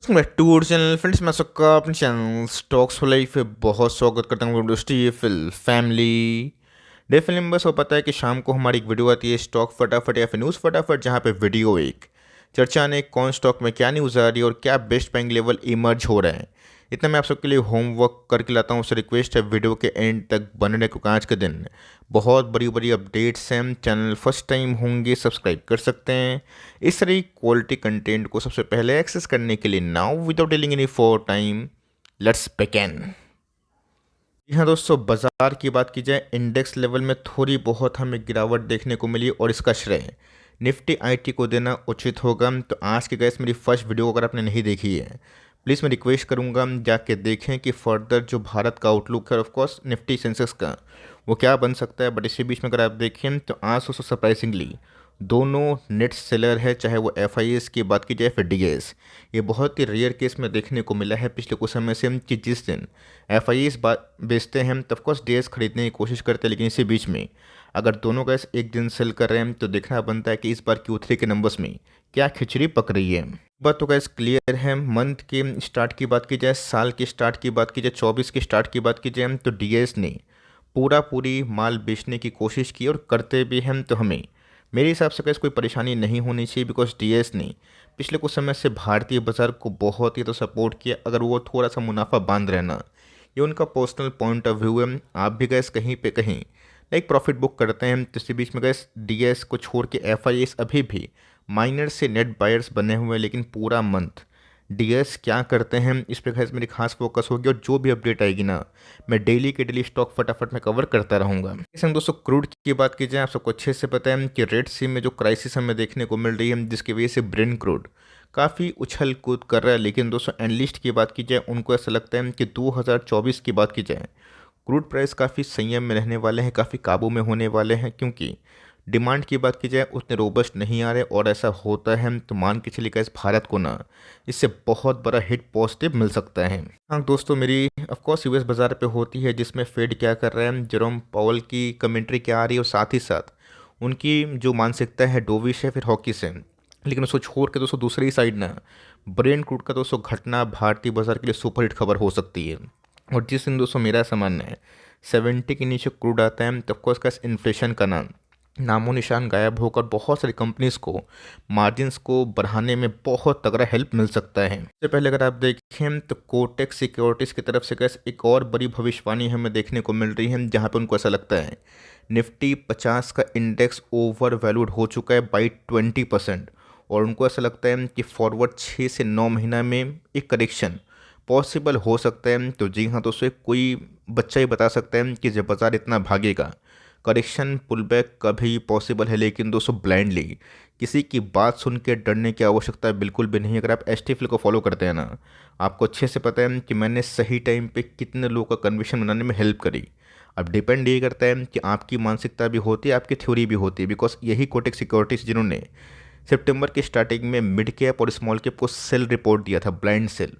मैं tour channel friends मैं सबका अपने चैनल स्टॉक्स फॉर लाइफ पे बहुत स्वागत करता हूँ। दोस्ती फिल फैमिली डे फिल्म बस हो पता है कि शाम को हमारी एक वीडियो आती है स्टॉक फटाफट या फिर न्यूज़ फटाफट, जहाँ पे वीडियो एक चर्चा ने कौन स्टॉक में क्या न्यूज़ आ रही है और क्या बेस्ट बाइंग लेवल इमर्ज हो रहे हैं। इतना मैं आप सबके लिए होमवर्क करके लाता हूँ, उससे रिक्वेस्ट है वीडियो के एंड तक बनने को। आज के दिन बहुत बड़ी बड़ी अपडेट्स हैं। चैनल फर्स्ट टाइम होंगे सब्सक्राइब कर सकते हैं इस तरह क्वालिटी कंटेंट को सबसे पहले एक्सेस करने के लिए। Now without delaying any for time let's begin. जी हाँ दोस्तों, बाजार की बात की जाए इंडेक्स लेवल में थोड़ी बहुत हमें गिरावट देखने को मिली और इसका श्रेय निफ्टी आईटी को देना उचित होगा। तो आज की गैस मेरी फर्स्ट वीडियो अगर आपने नहीं देखी है, प्लीज़ मैं रिक्वेस्ट करूंगा जाके देखें कि फर्दर जो भारत का आउटलुक है, ऑफकोर्स निफ्टी सेंसेक्स का, वो क्या बन सकता है। बट इसी बीच में अगर आप देखें तो आज दोस्तों सरप्राइजिंगली दोनों नेट सेलर है, चाहे वो एफ की बात की जाए फिर डी। ये बहुत ही रेयर केस में देखने को मिला है पिछले कुछ समय से कि जिस दिन एफ बेचते हैं तो ऑफकोर्स डी खरीदने की कोशिश करते हैं, लेकिन इसी बीच में अगर दोनों गैस एक दिन सेल कर रहे हैं तो देखना बनता है कि इस बार Q3 के नंबर्स में क्या खिचड़ी पक रही है। बात तो गैस क्लियर है। मंथ के स्टार्ट की बात की जाए, साल की स्टार्ट की बात की जाए, 24 की स्टार्ट की बात की जाए तो डी ने पूरी माल बेचने की कोशिश की और करते भी हैं। तो हमें मेरे हिसाब से कैसे कोई परेशानी नहीं होनी चाहिए, बिकॉज डीएस ने पिछले कुछ समय से भारतीय बाजार को बहुत ही तो सपोर्ट किया। अगर वो थोड़ा सा मुनाफा बांध रहना, ये उनका पर्सनल पॉइंट ऑफ व्यू है। आप भी गैस कहीं पे कहीं लाइक प्रॉफिट बुक करते हैं, तो इसी बीच में गैस डीएस को छोड़ के एफ अभी भी माइनर से नेट बायर्स बने हुए हैं। लेकिन पूरा मंथ डीएस क्या करते हैं इस पर गैस मेरी खास फोकस होगी, और जो भी अपडेट आएगी ना मैं डेली के डेली स्टॉक फटाफट में कवर करता रहूंगा। इसमें दोस्तों क्रूड की बात की जाए, आप सबको अच्छे से पता है कि रेड सी में जो क्राइसिस हमें देखने को मिल रही है, जिसकी वजह से ब्रेंट क्रूड काफ़ी उछल कूद कर रहा है। लेकिन दोस्तों एनालिस्ट की बात की जाए, उनको ऐसा लगता है कि 2024 की बात की जाए क्रूड प्राइस काफ़ी संयम में रहने वाले हैं, काफ़ी काबू में होने वाले हैं, क्योंकि डिमांड की बात की जाए उतने रोबस्ट नहीं आ रहे। और ऐसा होता है तो मान के चलिए इस भारत को ना इससे बहुत बड़ा हिट पॉजिटिव मिल सकता है। हाँ दोस्तों, मेरी ऑफकोर्स यूएस बाज़ार पे होती है, जिसमें फेड क्या कर रहा है, जेरोम पावल की कमेंट्री क्या आ रही है, और साथ ही साथ उनकी जो मानसिकता है डोविश है फिर हॉकी से। लेकिन उसको छोड़ के दोस्तों दूसरी साइड ना ब्रेन क्रूड का दोस्तों घटना भारतीय बाजार के लिए सुपरहिट खबर हो सकती है। और जिस दिन दोस्तों मेरा ऐसा मानना है 70 के नीचे क्रूड आता है तो ऑफकोर्स का इन्फ्लेशन का नामो निशान गायब होकर बहुत सारी कंपनीज को मार्जिन्स को बढ़ाने में बहुत तगड़ा हेल्प मिल सकता है। इससे पहले अगर आप देखें तो कोटेक सिक्योरिटीज़ की तरफ से कैसे एक और बड़ी भविष्यवाणी हमें देखने को मिल रही है, जहां पे उनको ऐसा लगता है निफ्टी 50 का इंडेक्स ओवर वैल्यूड हो चुका है बाई 20%। और उनको ऐसा लगता है कि फॉरवर्ड 6 से 9 महीना में एक करेक्शन पॉसिबल हो सकता है। तो जी हाँ दोस्तों, कोई बच्चा ही बता सकता है कि जब बाजार इतना भागेगा करेक्शन पुल बैक कभी पॉसिबल है। लेकिन दोस्तों ब्लाइंडली किसी की बात सुन के डरने की आवश्यकता बिल्कुल भी नहीं। अगर आप एस को फॉलो करते हैं ना, आपको अच्छे से पता है कि मैंने सही टाइम पे कितने लोगों का कन्विक्शन बनाने में हेल्प करी। अब डिपेंड ये करता है कि आपकी मानसिकता भी होती है, आपकी थ्योरी भी होती है। बिकॉज यही कोटेक सिक्योरिटीज जिन्होंने सितंबर की स्टार्टिंग में मिड कैप और स्मॉल कैप को सेल रिपोर्ट दिया था, ब्लाइंड सेल।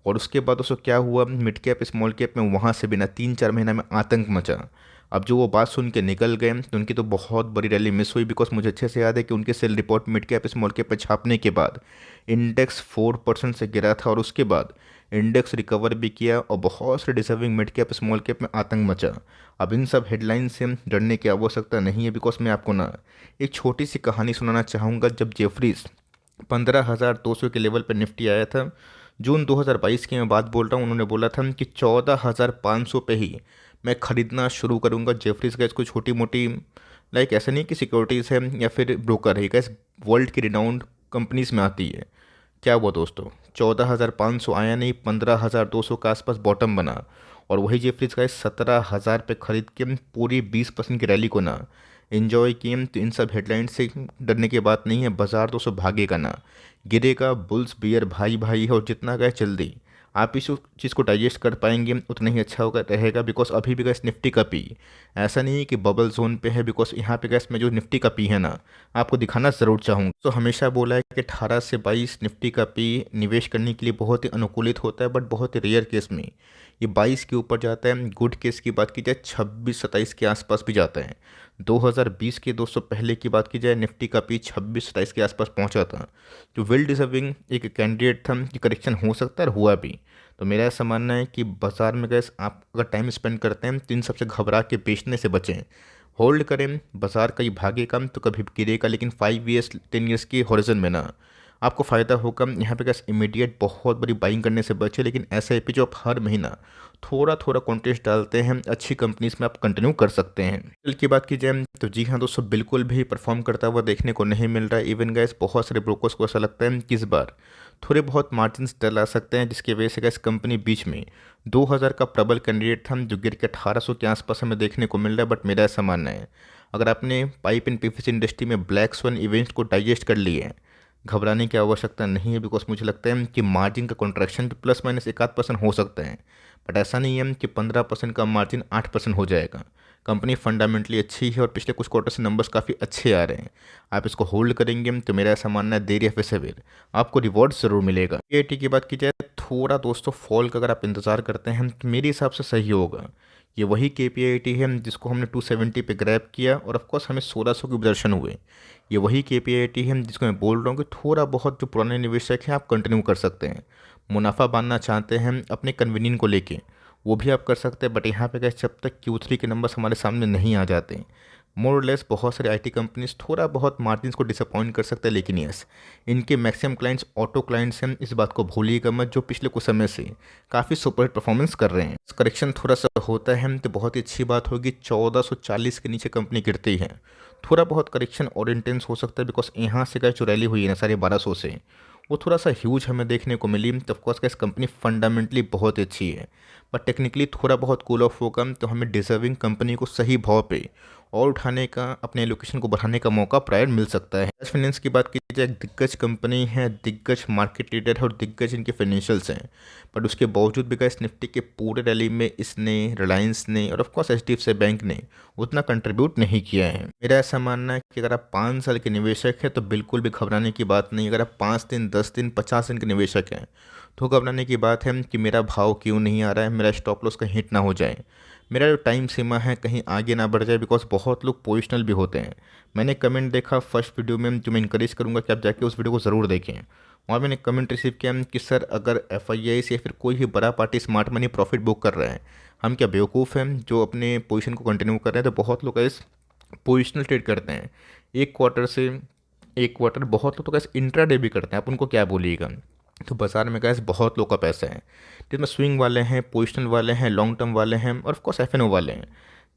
और उसके बाद उसको क्या हुआ, मिड कैप स्मॉल कैप में वहाँ से बिना 3-4 महीना में आतंक मचा। अब जो वो बात सुन के निकल गए तो उनकी तो बहुत बड़ी रैली मिस हुई। बिकॉज मुझे अच्छे से याद है कि उनके sell report mid cap small cap पे छापने के बाद इंडेक्स 4% से गिरा था, और उसके बाद इंडेक्स रिकवर भी किया और बहुत से deserving mid cap small cap में आतंक मचा। अब इन सब हेडलाइन से डरने की आवश्यकता नहीं है। बिकॉज मैं आपको ना एक छोटी सी कहानी सुनाना चाहूँगा। जब जेफरीज 15,200 के लेवल पर निफ्टी आया था, जून 2022 की मैं बात बोल रहा हूँ, उन्होंने बोला था कि 14,500 पे ही मैं ख़रीदना शुरू करूँगा। जेफरीज का इसको छोटी मोटी लाइक ऐसा नहीं कि सिक्योरिटीज़ है या फिर ब्रोकर है, गैस वर्ल्ड की रिनाउंड कंपनीज में आती है। क्या हुआ दोस्तों, 14,500 आया नहीं, 15,200 के आसपास बॉटम बना। और वही जेफरीज का 17,000 पे खरीद के पूरी 20% की रैली को ना एंजॉय किए। तो इन सब हेडलाइंस से डरने की बात नहीं है। बाजार दोस्तों भागेगा ना, गिरेगा। बुल्स बियर भाई भाई है, और जितना गए जल्दी आप इस चीज़ को डाइजेस्ट कर पाएंगे उतना ही अच्छा होगा रहेगा। बिकॉज अभी भी गैस निफ्टी का पी ऐसा नहीं है कि बबल जोन पे है। बिकॉज यहाँ पे गैस में जो निफ्टी का पी है ना, आपको दिखाना ज़रूर चाहूँगा। तो हमेशा बोला है कि 18 से 22 निफ्टी का पी निवेश करने के लिए बहुत ही अनुकूलित होता है, बट बहुत ही रेयर केस में ये 22 के ऊपर जाता है। गुड केस की बात की जाए 26-27 के आसपास भी जाता है। 2020 के दोस्तों पहले की बात की जाए, निफ्टी का पीक 26-27 के आसपास पहुंचा था, जो वेल डिजर्विंग एक कैंडिडेट था कि करेक्शन हो सकता है और हुआ भी। तो मेरा ऐसा मानना है कि बाजार में गैस आप अगर टाइम स्पेंड करते हैं तो इन सबसे घबरा के बेचने से बचें, होल्ड करें। बाजार कहीं भागेगा तो कभी गिरेगा, लेकिन 5 ईयर्स 10 ईयर्स के हॉरिजन में ना आपको फ़ायदा होगा। यहाँ पे कैसे इमीडिएट बहुत बड़ी बाइंग करने से बचे, लेकिन SIP जो आप हर महीना थोड़ा थोड़ा कॉन्टेस्ट डालते हैं अच्छी कंपनीज में, आप कंटिन्यू कर सकते हैं। कल की बात की जाए तो जी हाँ दोस्तों, बिल्कुल भी परफॉर्म करता हुआ देखने को नहीं मिल रहा है। इवन गैस बहुत सारे ब्रोकर्स को ऐसा लगता है कि इस बार थोड़े बहुत मार्जिन डला सकते हैं, जिसकी वजह से गैस कंपनी बीच में 2000 का प्रबल कैंडिडेट था जो गिर के 1800 के आसपास हमें देखने को मिल रहा है। बट मेरा ऐसा मानना है, अगर आपने पाइप एंड PVC इंडस्ट्री में ब्लैक स्वैन इवेंट्स को डाइजेस्ट कर लिए हैं, घबराने की आवश्यकता नहीं है। बिकॉज मुझे लगता है कि मार्जिन का कॉन्ट्रैक्शन तो प्लस माइनस 1-8% हो सकता है, बट ऐसा नहीं है कि 15% का मार्जिन 8% हो जाएगा। कंपनी फंडामेंटली अच्छी है और पिछले कुछ क्वार्टर से नंबर्स काफ़ी अच्छे आ रहे हैं। आप इसको होल्ड करेंगे तो मेरा ऐसा मानना है देर या फिर सवेर आपको रिवॉर्ड ज़रूर मिलेगा। KIT की बात की जाए, थोड़ा दोस्तों फॉल का अगर आप इंतज़ार करते हैं तो मेरे हिसाब से सही होगा। ये वही KPIT है जिसको हमने 270 पे ग्रैब किया और ऑफकोर्स हमें 1600 के दर्शन हुए। ये वही KPIT है जिसको मैं बोल रहा हूँ कि थोड़ा बहुत जो पुराने निवेशक हैं आप कंटिन्यू कर सकते हैं। मुनाफा बांधना चाहते हैं अपने कन्वीनियंस को लेके, वो भी आप कर सकते हैं। बट यहाँ पे गैस जब तक Q3 के नंबर्स हमारे सामने नहीं आ जाते, मोर और लेस बहुत सारे IT कंपनीज थोड़ा बहुत मार्जिन को डिसअपॉइंट कर सकते हैं। लेकिन यस, इनके मैक्सिमम क्लाइंट्स ऑटो क्लाइंट्स हैं, इस बात को भूलिएगा मत, जो पिछले कुछ समय से काफ़ी सुपरहिट परफॉर्मेंस कर रहे हैं। करेक्शन थोड़ा सा होता है तो बहुत ही अच्छी बात होगी, 1440 के नीचे कंपनी गिरती है, थोड़ा बहुत करेक्शन और इंटेंस हो सकता है। बिकॉज यहाँ से क्या जो रैली हुई है ना 1250 से, वो थोड़ा सा ह्यूज हमें देखने को मिली। तो ऑफकोर्स क्या कंपनी फंडामेंटली बहुत अच्छी है, बट टेक्निकली थोड़ा बहुत कूल ऑफ होगा तो हमें डिजर्विंग कंपनी को सही भाव पे और उठाने का, अपने एलोकेशन को बढ़ाने का मौका प्रायर मिल सकता है। बजाज फाइनेंस की बात की जाए, एक दिग्गज कंपनी है, दिग्गज मार्केट लीडर है और दिग्गज इनके फाइनेंशियल्स हैं, बट उसके बावजूद भी गैस निफ्टी के पूरे रैली में इसने, रिलायंस ने और ऑफकोर्स HDFC बैंक ने उतना कंट्रीब्यूट नहीं किया है। मेरा ऐसा मानना है कि अगर आप 5 साल के निवेशक हैं तो बिल्कुल भी घबराने की बात नहीं। अगर आप 5 दिन, 10 दिन, 50 दिन के निवेशक हैं तो घबराने की बात है कि मेरा भाव क्यों नहीं आ रहा है, मेरा स्टॉप लॉस कहीं हिट ना हो जाए, मेरा जो टाइम सीमा है कहीं आगे ना बढ़ जाए। बिकॉज बहुत लोग पोजिशनल भी होते हैं। मैंने कमेंट देखा फर्स्ट वीडियो में, जो मैं इंकरेज करूंगा कि आप जाके उस वीडियो को ज़रूर देखें। वहाँ मैंने कमेंट रिसीव किया कि सर अगर FII या फिर कोई भी बड़ा party smart money profit book कर रहा है, हम क्या बेवकूफ़ हैं जो अपने पोजीशन को कंटिन्यू कर रहे हैं। तो बहुत लोग इस पोजिशनल ट्रेड करते हैं, एक क्वार्टर से एक क्वार्टर, बहुत लोग तो कैसे इंट्राडे भी करते हैं, आप उनको क्या बोलिएगा। तो बाजार में गैस बहुत लोग का पैसा है, जिसमें स्विंग वाले हैं, पोजिशनल वाले हैं, लॉन्ग टर्म वाले हैं और ऑफकोर्स FNO वाले हैं।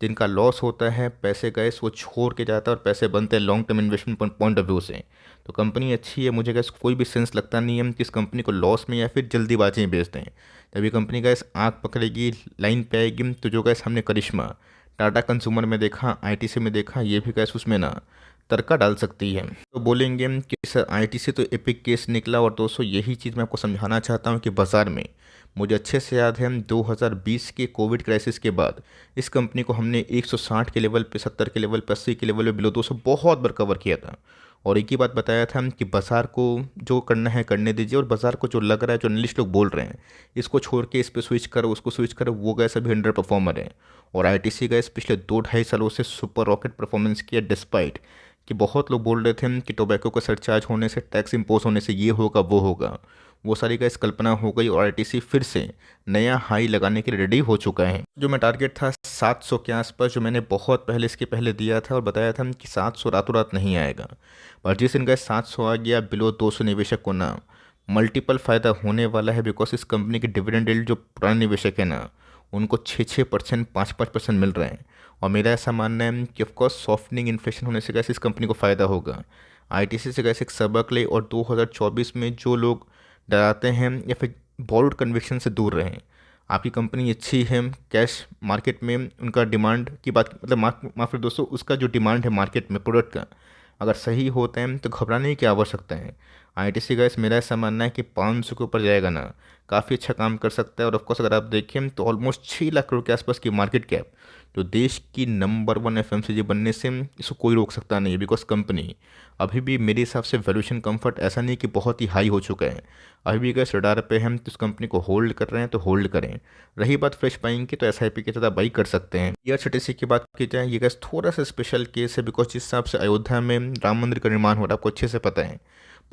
जिनका लॉस होता है, पैसे गैस वो छोड़ के जाता है और पैसे बनते हैं long term investment point of view से। तो कंपनी अच्छी है, मुझे गैस कोई भी सेंस लगता नहीं है कि इस कंपनी को लॉस में या फिर जल्दीबाजी में बेच दें। तभी कंपनी गैस आँख पकड़ेगी, लाइन पे आएगी। तो जो गैस हमने करिश्मा टाटा कंज्यूमर में देखा, ITC में देखा, ये भी गैस उसमें ना तड़का डाल सकती है। तो बोलेंगे कि सर ITC तो एपिक केस निकला। और दोस्तों यही चीज़ मैं आपको समझाना चाहता हूँ कि बाज़ार में, मुझे अच्छे से याद है 2020 के कोविड क्राइसिस के बाद इस कंपनी को हमने 160 के लेवल पे, 70 के लेवल पे, 80 के लेवल पे, बिलो 200 बहुत बार कवर किया था। और एक ही बात बताया था कि बाज़ार को जो करना है करने दीजिए, और बाज़ार को जो लग रहा है, जो एनालिस्ट लोग बोल रहे हैं इसको छोड़ के इस पे स्विच करो, उसको स्विच करो, वो गए सभी अंडर परफॉर्मर है। और ITC गए पिछले 2-2.5 सालों से सुपर रॉकेट परफॉर्मेंस किया, डिस्पाइट कि बहुत लोग बोल रहे थे कि टोबैको का सरचार्ज होने से, टैक्स इम्पोज होने से ये होगा वो होगा। वो सारी गैस कल्पना हो गई और ITC फिर से नया हाई लगाने के लिए रेडी हो चुका है। जो मैं टारगेट था 700 के आसपास, जो मैंने बहुत पहले इसके पहले दिया था और बताया था कि 700 रातों रात नहीं आएगा, पर जिस दिन गैस 700 आ गया, बिलो 200 निवेशक को ना मल्टीपल फ़ायदा होने वाला है। बिकॉज इस कंपनी के डिविडेंड यील्ड जो पुराने निवेशक है ना, उनको 6-6%, 5-5% मिल रहे हैं। और मेरा ऐसा मानना है कि ऑफकोर्स सॉफ्टनिंग इन्फ्लेशन होने से कैसे इस कंपनी को फ़ायदा होगा। ITC से कैसे एक सबक ले और 2024 में जो लोग डराते हैं या फिर बोल्ड कन्विक्शन से दूर रहें। आपकी कंपनी अच्छी है, कैश मार्केट में उनका डिमांड की बात, मतलब माफ़ फिर दोस्तों, उसका जो डिमांड है मार्केट में प्रोडक्ट का अगर सही होता है तो घबराने की आवश्यकता है। ITC गैस मेरा ऐसा मानना है कि 500 के ऊपर जाएगा ना, काफ़ी अच्छा काम कर सकता है। और ऑफकोर्स अगर आप देखें तो ऑलमोस्ट 6 लाख करोड़ के आसपास की मार्केट कैप, तो देश की नंबर 1 एफएमसीजी बनने से इसको कोई रोक सकता नहीं है, बिकॉज कंपनी अभी भी मेरे हिसाब से वैल्यूएशन कंफर्ट ऐसा नहीं कि बहुत ही हाई हो चुका है। अभी भी अगर रडार पे हम तो इस कंपनी को होल्ड कर रहे हैं तो होल्ड करें। रही बात फ्रेश बाइंग की, तो एसआईपी के साथ बाई कर सकते हैं। ईआरसीटीसी की बात की जाए, ये गैस थोड़ा सा स्पेशल केस है, बिकॉज जिस हिसाब से अयोध्या में राम मंदिर का निर्माण हो रहा है आपको अच्छे से पता है।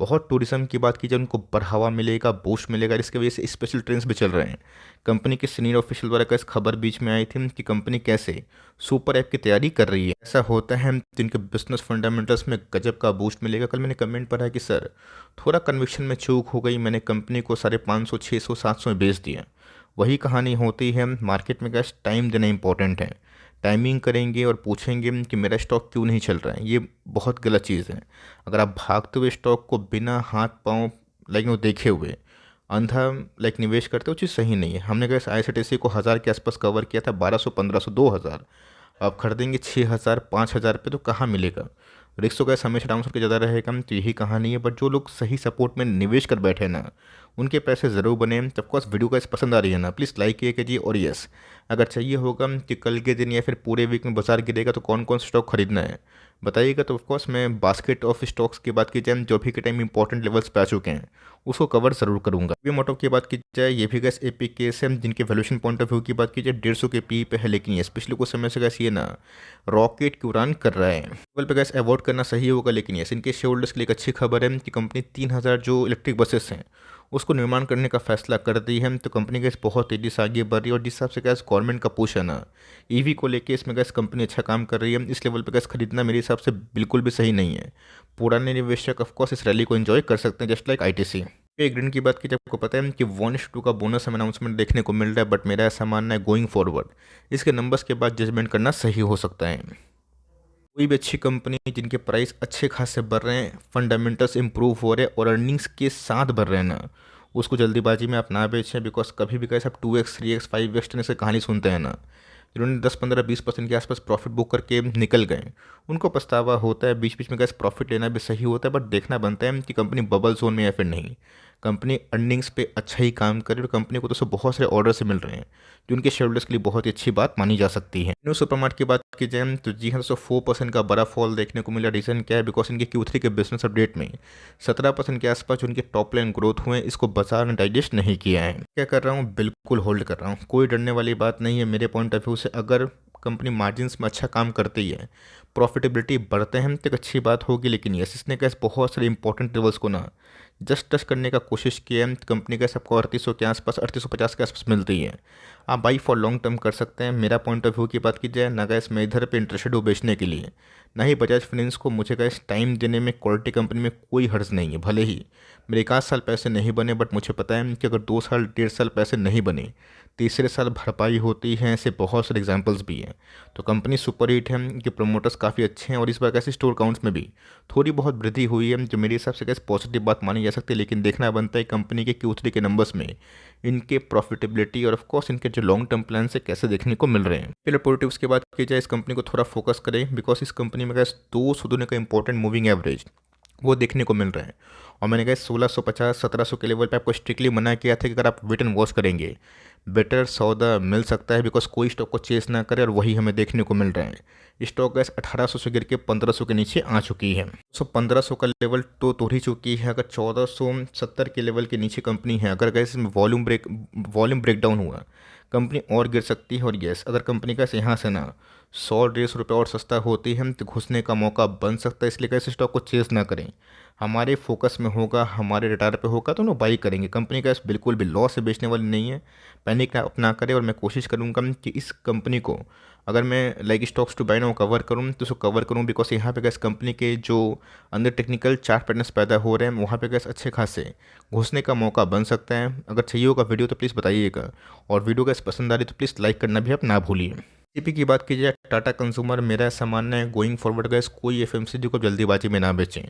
बहुत टूरिज्म की बात की जाए, उनको बढ़ावा मिलेगा, बूस्ट मिलेगा, जिसकी वजह से स्पेशल ट्रेन्स भी चल रहे हैं। कंपनी के सीनियर ऑफिशियल द्वारा इस खबर बीच में आई थी कि कंपनी कैसे सुपर ऐप की तैयारी कर रही है। ऐसा होता है तो इनके बिजनेस फंडामेंटल्स में गजब का बूस्ट मिलेगा। कल मैंने कमेंट पढ़ा कि सर थोड़ा कन्विक्शन में चूक हो गई, मैंने कंपनी को 550, 600, 700 में बेच दिया। वही कहानी होती है, मार्केट में कैसे टाइम देना इंपॉर्टेंट है। टाइमिंग करेंगे और पूछेंगे कि मेरा स्टॉक क्यों नहीं चल रहा है, ये बहुत गलत चीज़ है। अगर आप भागते हुए स्टॉक को बिना हाथ पाँव वो देखे हुए अंधा निवेश करते हो, चीज़ सही नहीं है। हमने कैसे आईआरसीटीसी को 1000 के आसपास कवर किया था, 1200, 1500, 2000। आप खरीदेंगे 6000, 5000 पे, तो कहाँ मिलेगा। रिस्क तो कैसे हमेशा डाउन के ज़्यादा रहेगा, तो यही कहानी है। बट जो लोग सही सपोर्ट में निवेश कर बैठे हैं ना, उनके पैसे ज़रूर बने। तो ऑफकोर्स वीडियो का पसंद आ रही है ना, प्लीज़ लाइक किया कीजिए। और यस, अगर चाहिए होगा कि कल के दिन या फिर पूरे वीक में बाजार गिरेगा तो कौन कौन स्टॉक खरीदना है बताइएगा। तो ऑफकोर्स मैं बास्केट ऑफ स्टॉक्स की बात की जाए, जो भी के टाइम इंपॉर्टेंट लेवल्स पे आ चुके हैं, उसको कवर जरूर करूंगा। वी मोटो की बात की जाए, ये भी गैस एपी केस है, जिनके वैल्यूएशन पॉइंट ऑफ व्यू की बात की जाए 150 के पी पे है, लेकिन ये पिछले कुछ समय से गैस ये ना रॉकेट की उड़ान कर रहा है। लेवल पे गैस अवॉइड करना सही होगा, लेकिन यस इनके शेयर होल्डर्स के लिए एक अच्छी खबर है कि कंपनी 3000 जो इलेक्ट्रिक बसेस हैं उसको निर्माण करने का फैसला कर दी है। तो कंपनी गैस बहुत तेज़ी से आगे बढ़ रही है, और जिस हिसाब से गैस गवर्नमेंट का पुश है ना ईवी को लेके, इसमें गैस कंपनी अच्छा काम कर रही है। इस लेवल पे गैस खरीदना मेरे हिसाब से बिल्कुल भी सही नहीं है। पुराने निवेशक ऑफकोर्स इस रैली को एंजॉय कर सकते हैं, जस्ट लाइक आईटीसी। एक ग्रीन की बात की जब आपको पता है कि 1:2 का बोनस हमें अनाउंसमेंट देखने को मिल रहा है, बट मेरा ऐसा मानना है गोइंग फॉरवर्ड इसके नंबर्स के बाद जजमेंट करना सही हो सकता है। कोई भी अच्छी कंपनी जिनके प्राइस अच्छे खासे बढ़ रहे हैं, फंडामेंटल्स इंप्रूव हो रहे हैं और अर्निंग्स के साथ बढ़ रहे हैं ना, उसको जल्दीबाजी में आप ना बेचें। बिकॉज कभी भी कैसे आप 2x, 3x, 5x से कहानी सुनते हैं ना, जिन्होंने 10, 15, 20% के आसपास प्रॉफिट बुक करके निकल गए, उनको पछतावा होता है। बीच बीच में कैसे प्रॉफिट लेना भी सही होता है, बट देखना बनता है कि कंपनी बबल जोन में या फिर नहीं। कंपनी अर्निंग्स पे अच्छा ही काम करे, और कंपनी को तो सब बहुत सारे ऑर्डर से मिल रहे हैं, जो उनके शेयर होल्डर्स के लिए बहुत ही अच्छी बात मानी जा सकती है। न्यू सुपरमार्ट की बात की जाए तो जी हाँ, दोस्तों 4% का बड़ा फॉल देखने को मिला। रीज़न क्या है, बिकॉज इनके Q3 के बिजनेस अपडेट में 17% के आसपास जो उनके टॉप लाइन ग्रोथ हुए हैं, इसको बाजार ने डाइजेस्ट नहीं किया है। क्या कर रहा हूँ, बिल्कुल होल्ड कर रहा हूँ, कोई डरने वाली बात नहीं है मेरे पॉइंट ऑफ व्यू से। अगर कंपनी मार्जिन्स में अच्छा काम करती है, प्रॉफिटेबिलिटी बढ़ते हैं, तो एक अच्छी बात होगी। लेकिन यस, इसने कैसे बहुत सारे इंपॉर्टेंट लेवल्स को ना जस्ट टच करने का कोशिश किया है। कंपनी का सबको 3800 के आसपास, 3850 के आसपास मिलती है। आप बाई फॉर लॉन्ग टर्म कर सकते हैं। मेरा पॉइंट ऑफ व्यू की बात की जाए ना गैस, मैं इधर पे इंटरेस्टेड हूँ बेचने के लिए, ना ही बजाज फाइनेंस को। मुझे गैस टाइम देने में क्वालिटी कंपनी में कोई हर्ज नहीं है। भले ही मेरे 1 साल पैसे नहीं बने, बट मुझे पता है कि अगर 2 साल, 1.5 साल पैसे नहीं बने, तीसरे साल भरपाई होती है। ऐसे बहुत सारे एग्जाम्पल्स भी हैं। तो कंपनी सुपर हिट है, कि प्रमोटर्स काफ़ी अच्छे हैं, और इस बार कैसे स्टोर काउंट्स में भी थोड़ी बहुत वृद्धि हुई है, जो मेरे हिसाब से कैसे पॉजिटिव बात मानी जा सकती है। लेकिन देखना बनता है कंपनी के Q3 के नंबर्स में इनके प्रॉफिटेबिलिटी और ऑफकोर्स इनके जो लॉन्ग टर्म प्लान से कैसे देखने को मिल रहे हैं। फिर पॉजिटिव्स की बात की जाए, इस कंपनी को थोड़ा फोकस करें, बिकॉज इस कंपनी में कैसे 2 सुधरने का इंपॉर्टेंट मूविंग एवरेज वो देखने को मिल रहा है। और मैंने कहा 1650, 1700 के लेवल पे आपको स्ट्रिक्टली मना किया था कि अगर आप वेट एंड वॉच करेंगे बेटर सौदा मिल सकता है, बिकॉज कोई स्टॉक को चेस ना करे, और वही हमें देखने को मिल रहा है। स्टॉक गैस 1800 से गिर के 1500 के नीचे आ चुकी है। 1500 का लेवल तो तोड़ ही चुकी है। अगर 1470 के लेवल के नीचे कंपनी है, अगर गैस इसमें वॉल्यूम ब्रेकडाउन हुआ, कंपनी और गिर सकती है। और यस, अगर कंपनी का यहाँ से ना 100-150 रुपये और सस्ता होती है तो घुसने का मौका बन सकता है। इसलिए कैसे स्टॉक को चेस ना करें, हमारे फोकस में होगा, हमारे रिटायर पे होगा तो ना बाई करेंगे। कंपनी का बिल्कुल भी लॉस से बेचने वाली नहीं है, पैनिक ना अपना करे। और मैं कोशिश करूँगा कि इस कंपनी को अगर मैं stocks to buy now cover करूँ तो उसको कवर करूँ, बिकॉज यहाँ पे गैस कंपनी के जो अंदर टेक्निकल चार्ट पैटर्न्स पैदा हो रहे हैं, वहाँ पे गैस अच्छे खासे घुसने का मौका बन सकता है। अगर चाहिए होगा वीडियो तो प्लीज़ बताइएगा, और वीडियो गैस पसंद आ रही तो प्लीज़ लाइक करना भी आप ना भूलिए। सीपी की बात की जाए, टाटा कंज्यूमर, मेरा ऐसा मानना है गोइंग फॉरवर्ड गैस कोई एफएमसीजी को जल्दीबाजी में ना बेचें।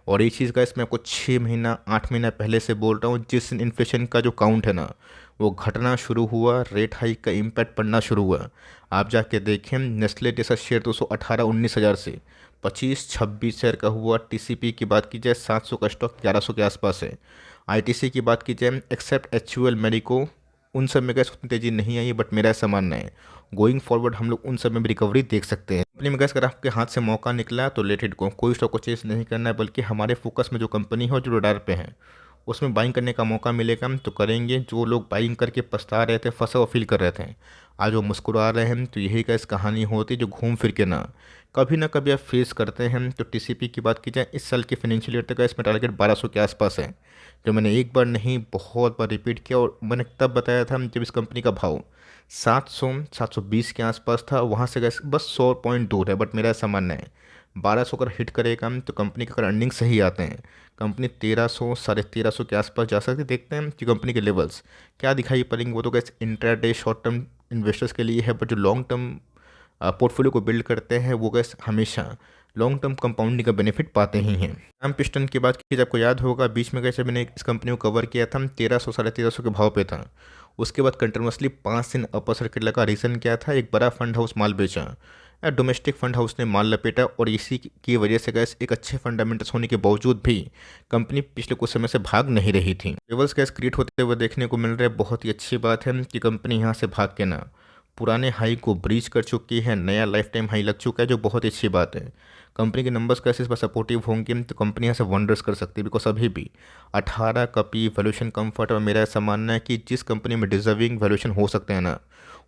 और ये चीज़ गैस मैं आपको 6 महीना, 8 महीना पहले से बोल रहा हूँ। जिस इन्फ्लेशन का जो काउंट है ना वो घटना शुरू हुआ, रेट हाइक का इम्पैक्ट पड़ना शुरू हुआ, आप जाके देखें नेस्ले जैसा शेयर 218-19 हज़ार से 25-26 हज़ार का हुआ। टीसीपी की बात की जाए 700 का स्टॉक 1100 के आसपास है। आईटीसी की बात की जाए एक्सेप्ट HUL, मेरिको, उन सब में गैस उतनी तेज़ी नहीं आई है, बट मेरा ऐसा मानना है गोइंग फॉरवर्ड हम लोग उन सब में भी रिकवरी देख सकते हैं। कंपनी में गैस अगर आपके हाथ से मौका निकला तो लेट इट गो, कोई स्टॉक को चेस नहीं करना है, बल्कि हमारे फोकस में जो कंपनी है जो रडार पे है उसमें बाइंग करने का मौका मिलेगा हम तो करेंगे। जो लोग बाइंग करके पछता रहे थे, फंसा हुआ फील कर रहे थे, आज वो मुस्कुरा रहे हैं, तो यही गैस कहानी होती जो घूम फिर के ना कभी ना कभी आप फेस करते हैं। तो टीसीपी की बात की जाए इस साल के फाइनेंशियल ईयर तक इसमें टारगेट 1200 के आसपास है, जो मैंने एक बार नहीं बहुत बार रिपीट किया। और मैंने तब बताया था जब इस कंपनी का भाव 700-720 के आसपास था, वहाँ से गैस बस 100 पॉइंट दूर है। बट मेरा ऐसा मानना है 1200 अगर हिट करेगा तो कंपनी के अगर अर्निंग सही आते हैं, कंपनी 1300 1350 के आसपास जा सकती है। देखते हैं कि कंपनी के लेवल्स क्या दिखाई पड़ेंगे। वो तो gas intraday short term investors के लिए है, बट जो लॉन्ग टर्म पोर्टफोलियो को बिल्ड करते हैं वो गैस हमेशा लॉन्ग टर्म कंपाउंडिंग का बेनिफिट पाते ही हैं। श्याम पिस्टन की बात की, आपको याद होगा बीच में कैसे मैंने इस कंपनी को कवर किया था, 1300 1350 के भाव पे था। उसके बाद कंटिन्यूसली 5 दिन अपर सर्किट लगा। रीज़न क्या था, एक बड़ा फंड हाउस माल बेचा या डोमेस्टिक फंड हाउस ने माल लपेटा, और इसी की वजह से गैस एक अच्छे फंडामेंटल्स होने के बावजूद भी कंपनी पिछले कुछ समय से भाग नहीं रही थी। लेवल्स गैस क्रिएट होते हुए देखने को मिल रहे हैं। बहुत ही अच्छी बात है कि कंपनी यहाँ से भाग के ना पुराने हाई को ब्रीच कर चुकी है, नया लाइफ टाइम हाई लग चुका है, जो बहुत ही अच्छी बात है। कंपनी के नंबर्स कैसे इस पर सपोर्टिव होंगे तो कंपनी यहाँ से वंडर्स कर सकती है, बिकॉज अभी भी 18 का पी वैल्यूएशन कम्फर्ट। और मेरा ऐसा मानना है कि जिस कंपनी में डिजर्विंग वैल्यूएशन हो सकते हैं ना,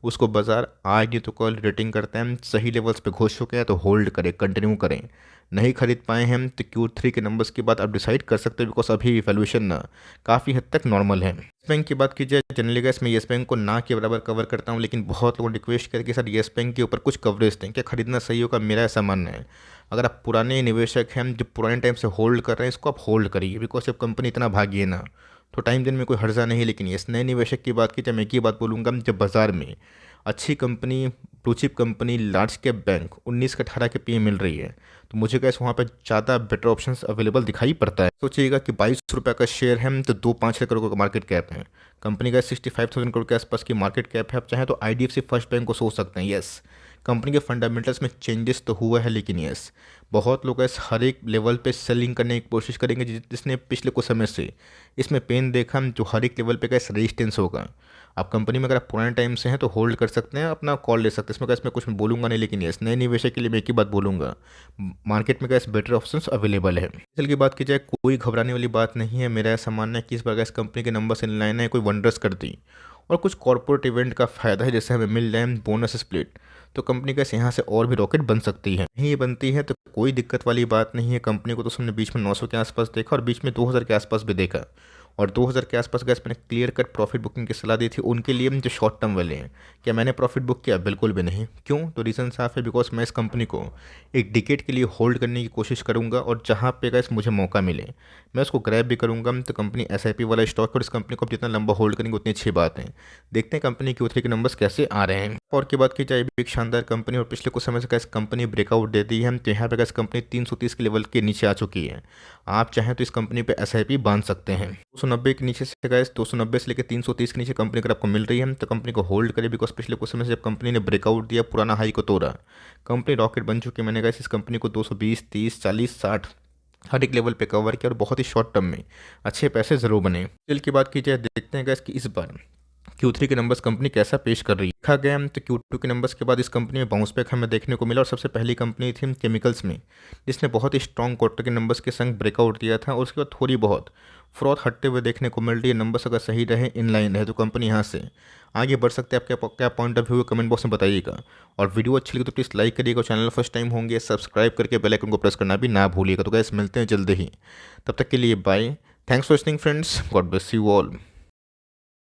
उसको बाजार आज नहीं तो कल रेटिंग करते हैं। सही लेवल्स पे घुस चुके हैं तो होल्ड करें, कंटिन्यू करें। नहीं खरीद पाए हैं तो Q3 के नंबर्स के बाद आप डिसाइड कर सकते हैं, बिकॉज अभी वैल्यूएशन ना काफ़ी हद तक नॉर्मल है। येस बैंक की बात की जाए, जनरली गैस मैं येस बैंक को ना के बराबर कवर करता हूँ, लेकिन बहुत लोगों ने रिक्वेस्ट करके सर येस बैंक के ऊपर कुछ कवरेज दें, क्या खरीदना सही होगा। मेरा ऐसा मानना है अगर आप पुराने निवेशक हैं जो पुराने टाइम से होल्ड कर रहे हैं, इसको आप होल्ड करिए, बिकॉज जब कंपनी इतना भागी है ना तो टाइम देने में कोई हर्जा नहीं। लेकिन इस नए निवेशक की बात की जाए, मैं एक ही बात बोलूँगा, जब बाजार में अच्छी company, blue chip company, large cap bank 19 के 18 के पीए मिल रही है, तो मुझे कैसे वहाँ पर ज़्यादा बेटर ऑप्शंस अवेलेबल दिखाई पड़ता है। सोचिएगा कि 22 रुपये का शेयर है तो 2-5 करोड़ का मार्केट कैप है। कंपनी का 65,000 करोड़ के आसपास की मार्केट कैप है। आप चाहें तो IDFC फर्स्ट बैंक को सोच सकते हैं। येस, कंपनी के फंडामेंटल्स में चेंजेस तो हुआ है, लेकिन येस बहुत लोग ऐसे हर एक लेवल पे सेलिंग करने की कोशिश करेंगे। जिसने पिछले कुछ समय से इसमें पेन देखा, जो हर एक लेवल पे कैसे रेजिस्टेंस होगा। आप कंपनी में अगर आप पुराने टाइम से हैं तो होल्ड कर सकते हैं, अपना कॉल ले सकते हैं। इसमें कैसे मैं कुछ बोलूँगा नहीं, लेकिन येस नए निवेशक के लिए मैं एक ही बात बोलूँगा, मार्केट में कैसे बेटर ऑप्शंस अवेलेबल है। चल की बात की जाए, कोई घबराने वाली बात नहीं है। मेरा ऐसा मानना है कि इस बार गैस कंपनी के नंबर्स इन लाइन है, कोई वंडर्स कर दी। और कुछ कॉर्पोरेट इवेंट का फ़ायदा है, जैसे हमें मिल रहा है बोनस स्प्लिट, तो कंपनी कैसे यहाँ से और भी रॉकेट बन सकती है। नहीं बनती है तो कोई दिक्कत वाली बात नहीं है। कंपनी को तो हमने बीच में 900 के आसपास देखा और बीच में 2000 के आसपास भी देखा, और 2000 के आसपास गैस मैंने क्लियर कट प्रॉफिट बुकिंग की सलाह दी थी उनके लिए जो शॉर्ट टर्म वाले हैं। क्या मैंने प्रॉफिट बुक किया? बिल्कुल भी नहीं। क्यों? तो रीज़न साफ है, बिकॉज मैं इस कंपनी को एक डिकेड के लिए होल्ड करने की कोशिश करूंगा, और जहां पे गैस मुझे मौका मिले मैं उसको ग्रैब भी करूंगा। तो कंपनी SIP वाला स्टॉक, और इस कंपनी को जितना लंबा होल्ड करेंगे उतनी अच्छी बात है। देखते हैं कंपनी Q3 के नंबर्स कैसे आ रहे हैं। और की बात की जाए, भी एक शानदार कंपनी, और पिछले कुछ समय से कैसे कंपनी ब्रेकआउट दे दी है। तो यहाँ पे कैसे कंपनी 330 के लेवल के नीचे आ चुकी है। आप चाहें तो इस कंपनी पे SIP बांध सकते हैं। 290 के नीचे से गैस 290 से लेकर 330 के नीचे कंपनी अगर आपको मिल रही है तो कंपनी को होल्ड करें, बिकॉज पिछले कुछ समय से जब कंपनी ने ब्रेकआउट दिया, पुराना हाई को तोड़ा, कंपनी रॉकेट बन चुकी है। मैंने गैस इस कंपनी को 220, 30, 40, 60 हर एक लेवल पे कवर किया, और बहुत ही शॉर्ट टर्म में अच्छे पैसे जरूर बने। दिल की बात की जाए, देखते हैं गैस कि इस बार Q3 के नंबर्स कंपनी कैसा पेश कर रही है। देखा गया तो Q2 के नंबर्स के बाद इस कंपनी में बाउंस बैक हमें देखने को मिला, और सबसे पहली कंपनी थी केमिकल्स में, जिसने बहुत ही स्ट्रॉन्ग क्वार्टर के नंबर्स के संग ब्रेकआउट दिया था, और उसके बाद थोड़ी बहुत फ्रॉड हटते हुए देखने को मिल रही है। नंबर्स अगर सही रहे, इन लाइन रहे, तो कंपनी यहाँ से आगे बढ़ सकते हैं। आपका क्या पॉइंट ऑफ व्यू है, कमेंट बॉक्स में बताइएगा। और वीडियो अच्छी लगी तो प्लीज़ लाइक करिएगा, चैनल फर्स्ट टाइम होंगे सब्सक्राइब करके बेल आइकन को प्रेस करना भी ना भूलिएगा। तो गैस मिलते हैं जल्दी ही, तब तक के लिए bye. Thanks for listening friends, God bless you all.